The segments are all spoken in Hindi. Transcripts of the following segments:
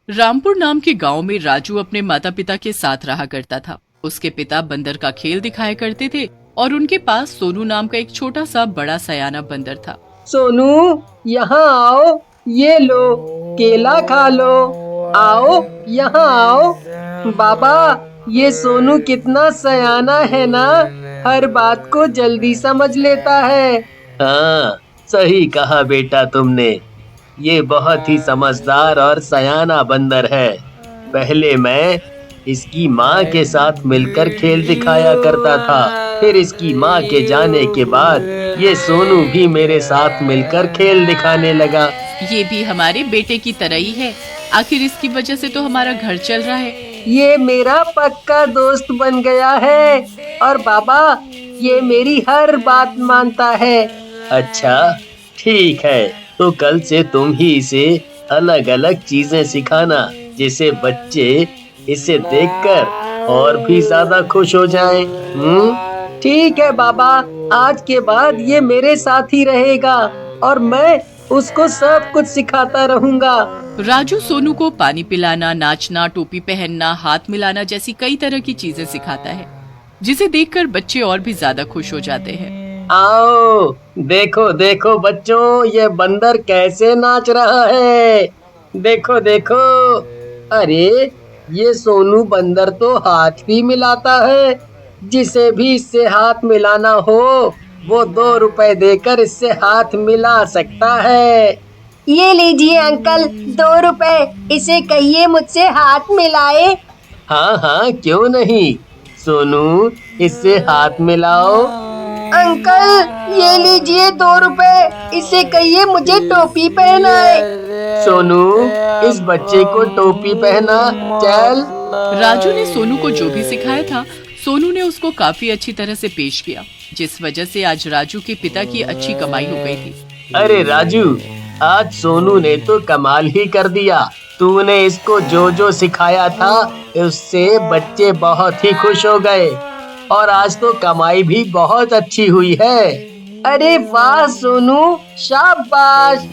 रामपुर नाम के गांव में राजू अपने माता पिता के साथ रहा करता था। उसके पिता बंदर का खेल दिखाया करते थे और उनके पास सोनू नाम का एक छोटा सा बड़ा सयाना बंदर था। सोनू, यहाँ आओ, ये लो, केला खा लो। आओ, यहाँ आओ। बाबा, ये सोनू कितना सयाना है ना, हर बात को जल्दी समझ लेता है। हाँ, सही कहा बेटा तुमने। ये बहुत ही समझदार और सयाना बंदर है। पहले मैं इसकी माँ के साथ मिलकर खेल दिखाया करता था। फिर इसकी माँ के जाने के बाद ये सोनू भी मेरे साथ मिलकर खेल दिखाने लगा। ये भी हमारे बेटे की तरह ही है। आखिर इसकी वजह से तो हमारा घर चल रहा है। ये मेरा पक्का दोस्त बन गया है और बाबा, ये मेरी हर बात मानता है। अच्छा, ठीक है, तो कल से तुम ही इसे अलग अलग चीजें सिखाना, जिससे बच्चे इसे देखकर और भी ज्यादा खुश हो जाएं। ठीक है बाबा, आज के बाद ये मेरे साथ ही रहेगा और मैं उसको सब कुछ सिखाता रहूंगा। राजू सोनू को पानी पिलाना, नाचना, टोपी पहनना, हाथ मिलाना जैसी कई तरह की चीजें सिखाता है, जिसे देखकर बच्चे और भी ज्यादा खुश हो जाते हैं। आओ, देखो देखो बच्चों, ये बंदर कैसे नाच रहा है। देखो देखो। अरे, ये सोनू बंदर तो हाथ भी मिलाता है। जिसे भी इससे हाथ मिलाना हो, वो 2 रुपए देकर इससे हाथ मिला सकता है। ये लीजिए अंकल, 2 रुपए, इसे कहिए मुझसे हाथ मिलाए। हाँ हाँ, क्यों नहीं। सोनू, इससे हाथ मिलाओ। अंकल, ये लीजिए 2 रुपए, इसे कहिए मुझे टोपी पहनाए। सोनू, इस बच्चे को टोपी पहना। चल। राजू ने सोनू को जो भी सिखाया था, सोनू ने उसको काफी अच्छी तरह से पेश किया, जिस वजह से आज राजू के पिता की अच्छी कमाई हो गई थी। अरे राजू, आज सोनू ने तो कमाल ही कर दिया। तूने इसको जो जो सिखाया था, उससे बच्चे बहुत ही खुश हो गए और आज तो कमाई भी बहुत अच्छी हुई है। अरे वाह सोनू, शाबाश।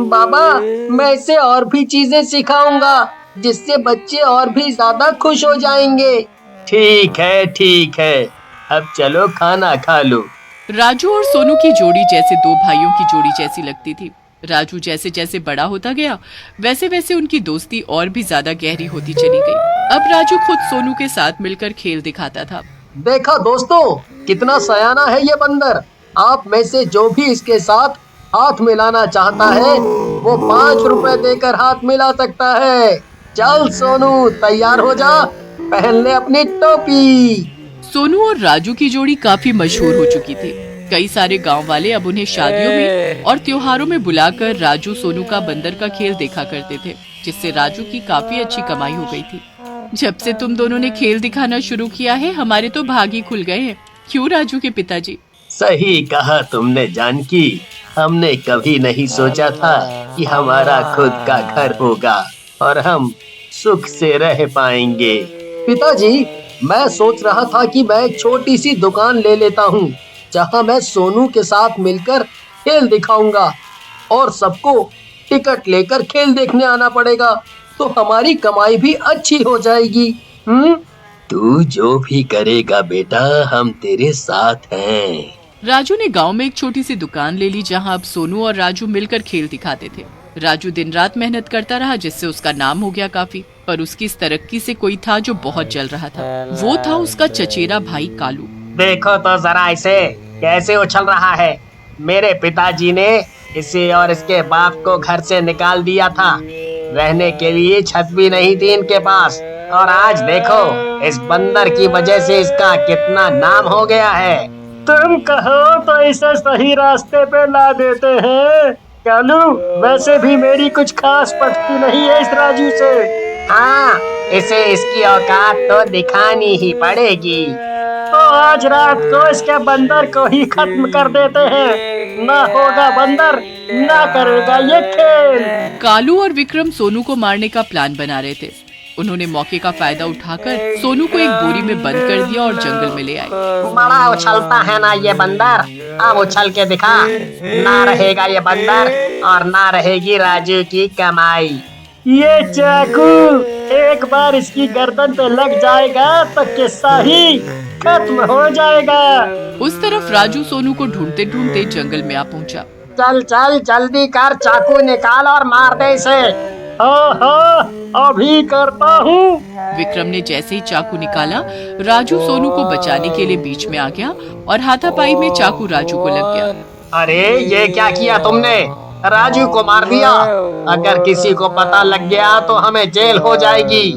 बाबा, मैं इसे और भी चीजें सिखाऊंगा, जिससे बच्चे और भी ज्यादा खुश हो जाएंगे। ठीक है, ठीक है, अब चलो खाना खा लो। राजू और सोनू की जोड़ी जैसे दो भाइयों की जोड़ी जैसी लगती थी। राजू जैसे जैसे बड़ा होता गया, वैसे वैसे उनकी दोस्ती और भी ज्यादा गहरी होती चली गई। अब राजू खुद सोनू के साथ मिलकर खेल दिखाता था। देखा दोस्तों, कितना सयाना है ये बंदर। आप में से जो भी इसके साथ हाथ मिलाना चाहता है, वो 5 रुपए देकर हाथ मिला सकता है। चल सोनू, तैयार हो जा, पहन ले अपनी टोपी। सोनू और राजू की जोड़ी काफी मशहूर हो चुकी थी। कई सारे गांव वाले अब उन्हें शादियों में और त्योहारों में बुलाकर राजू सोनू का बंदर का खेल देखा करते थे, जिससे राजू की काफी अच्छी कमाई हो गई थी। जब से तुम दोनों ने खेल दिखाना शुरू किया है, हमारे तो भाग ही खुल गए हैं। क्यों राजू के पिताजी? सही कहा तुमने जानकी। हमने कभी नहीं सोचा था कि हमारा खुद का घर होगा और हम सुख से रह पाएंगे। पिताजी, मैं सोच रहा था कि मैं एक छोटी सी दुकान ले लेता हूँ, जहाँ मैं सोनू के साथ मिलकर खेल दिखाऊंगा और सबको टिकट लेकर खेल देखने आना पड़ेगा, तो हमारी कमाई भी अच्छी हो जाएगी। तू जो भी करेगा बेटा, हम तेरे साथ हैं। राजू ने गांव में एक छोटी सी दुकान ले ली, जहां अब सोनू और राजू मिलकर खेल दिखाते थे। राजू दिन रात मेहनत करता रहा, जिससे उसका नाम हो गया काफी। पर उसकी इस तरक्की से कोई था जो बहुत जल रहा था। वो था उसका चचेरा भाई कालू। देखो तो जरा इसे कैसे उछल रहा है। मेरे पिताजी ने इसे और इसके बाप को घर से निकाल दिया था। रहने के लिए छत भी नहीं थी इनके पास, और आज देखो, इस बंदर की वजह से इसका कितना नाम हो गया है। तुम कहो तो इसे सही रास्ते पे ला देते हैं। कालू, वैसे भी मेरी कुछ खास पटती नहीं है इस राजू से। हाँ, इसे इसकी औकात तो दिखानी ही पड़ेगी। तो आज रात को इसके बंदर को ही खत्म कर देते हैं। ना होगा बंदर, ना करेगा ये खेल। कालू और विक्रम सोनू को मारने का प्लान बना रहे थे। उन्होंने मौके का फायदा उठाकर सोनू को एक बोरी में बंद कर दिया और जंगल में ले आए। बड़ा उछलता है ना ये बंदर, अब उछल के दिखा। ना रहेगा ये बंदर और ना रहेगी राजू की कमाई। ये चाकू एक बार इसकी गर्दन पे लग जाएगा तो किस्सा ही खत्म हो जाएगा। उस तरफ राजू सोनू को ढूंढते ढूंढते जंगल में आ पहुंचा। चल चल जल्दी कर, चाकू निकाल और मार दे इसे। हाँ हाँ अभी करता हूँ। विक्रम ने जैसे ही चाकू निकाला, राजू सोनू को बचाने के लिए बीच में आ गया और हाथापाई में चाकू राजू को लग गया। अरे ये क्या किया तुमने? राजू को मार दिया। अगर किसी को पता लग गया तो हमें जेल हो जाएगी।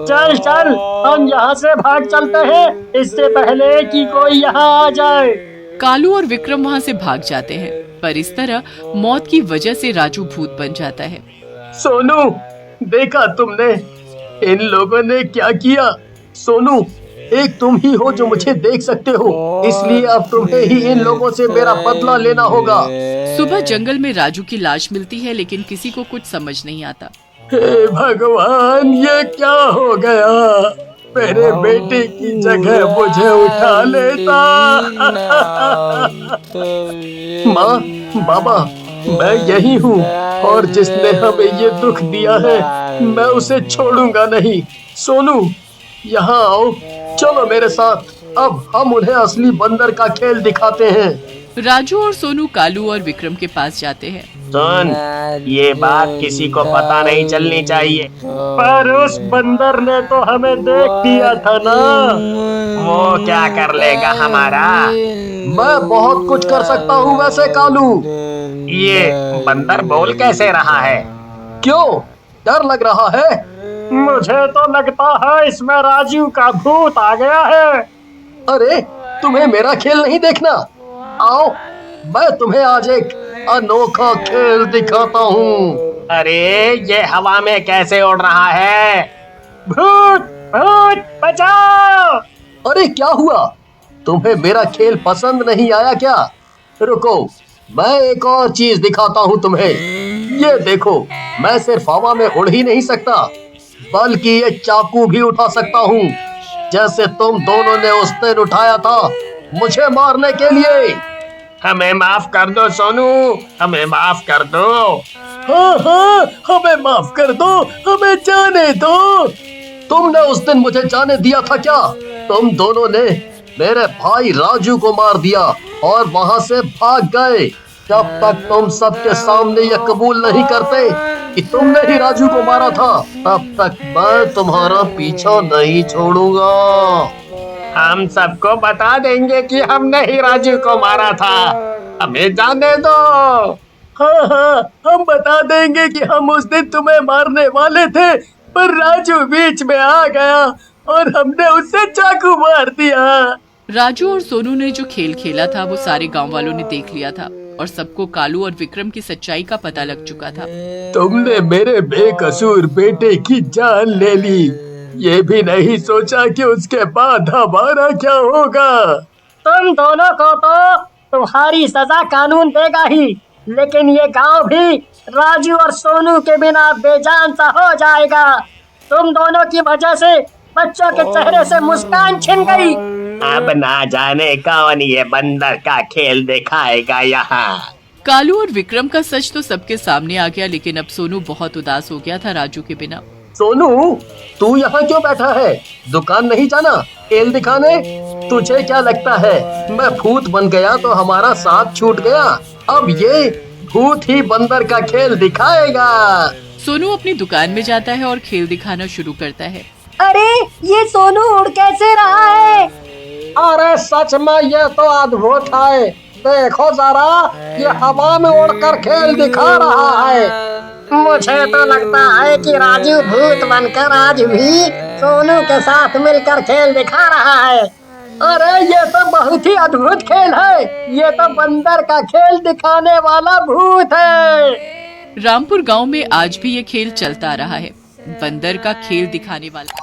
चल चल हम यहाँ से भाग चलते हैं, इससे पहले कि कोई यहाँ आ जाए। कालू और विक्रम वहाँ से भाग जाते हैं, पर इस तरह मौत की वजह से राजू भूत बन जाता है। सोनू, देखा तुमने इन लोगों ने क्या किया? सोनू, एक तुम ही हो जो मुझे देख सकते हो, इसलिए अब तुम्हें ही इन लोगों से मेरा बदला लेना होगा। सुबह जंगल में राजू की लाश मिलती है, लेकिन किसी को कुछ समझ नहीं आता। हे भगवान, ये क्या हो गया? मेरे बेटे की जगह मुझे उठा लेता। माँ, बाबा, मैं यही हूँ और जिसने हमें ये दुख दिया है मैं उसे छोड़ूंगा नहीं। सोनू, यहाँ आओ, चलो मेरे साथ। अब हम उन्हें असली बंदर का खेल दिखाते हैं। राजू और सोनू कालू और विक्रम के पास जाते हैं। सुन, ये बात किसी को पता नहीं चलनी चाहिए। पर उस बंदर ने तो हमें देख लिया था ना। वो क्या कर लेगा हमारा? मैं बहुत कुछ कर सकता हूँ वैसे कालू। ये बंदर बोल कैसे रहा है? क्यों, डर लग रहा है? मुझे तो लगता है इसमें राजू का भूत आ गया है। अरे, तुम्हें मेरा खेल नहीं देखना? आओ, मैं तुम्हें आज एक अनोखा खेल दिखाता हूँ। अरे ये हवा में कैसे उड़ रहा है? भूत भूत बचाओ! अरे क्या हुआ? तुम्हें मेरा खेल पसंद नहीं आया क्या? रुको, मैं एक और चीज दिखाता हूँ तुम्हें। ये देखो, मैं सिर्फ हवा में उड़ ही नहीं सकता, बल्कि ये चाकू भी उठा सकता हूँ, जैसे तुम दोनों ने उस दिन उठाया था मुझे मारने के लिए। हमें माफ कर दो सोनू, हमें माफ कर दो। हाँ हाँ, हमें माफ कर दो, हमें जाने दो। तुमने उस दिन मुझे जाने दिया था क्या? तुम दोनों ने मेरे भाई राजू को मार दिया और वहाँ से भाग गए। जब तक तुम सबके सामने ये कबूल नहीं करते कि तुमने ही राजू को मारा था, तब तक मैं तुम्हारा पीछा नहीं छोड़ूंगा। हम सबको बता देंगे कि हमने ही राजू को मारा था। हमें जाने दो। हाँ हाँ, हम बता देंगे कि हम उस दिन तुम्हें मारने वाले थे, पर राजू बीच में आ गया और हमने उससे चाकू मार दिया। राजू और सोनू ने जो खेल खेला था वो सारे गांव वालों ने देख लिया था और सबको कालू और विक्रम की सच्चाई का पता लग चुका था। तुमने मेरे बेकसूर बेटे की जान ले ली, ये भी नहीं सोचा कि उसके बाद हमारा क्या होगा। तुम दोनों को तो तुम्हारी सजा कानून देगा ही, लेकिन ये गांव भी राजू और सोनू के बिना बेजान सा हो जाएगा। तुम दोनों की वजह से बच्चों के चेहरे से मुस्कान छिन गई। अब ना जाने कौन ये बंदर का खेल दिखाएगा यहाँ। कालू और विक्रम का सच तो सबके सामने आ गया, लेकिन अब सोनू बहुत उदास हो गया था राजू के बिना। सोनू, तू यहाँ क्यों बैठा है? दुकान नहीं जाना खेल दिखाने? तुझे क्या लगता है मैं भूत बन गया तो हमारा साथ छूट गया? अब ये भूत ही बंदर का खेल दिखाएगा। सोनू अपनी दुकान में जाता है और खेल दिखाना शुरू करता है। अरे ये सोनू उड़ कैसे रहा है? अरे सच में ये तो अद्भुत है। देखो जरा, ये हवा में उड़कर खेल दिखा रहा है। मुझे तो लगता है कि राजू भूत बनकर आज भी सोनू के साथ मिलकर खेल दिखा रहा है। अरे ये तो बहुत ही अद्भुत खेल है। ये तो बंदर का खेल दिखाने वाला भूत है। रामपुर गांव में आज भी ये खेल चलता रहा है, बंदर का खेल दिखाने वाला।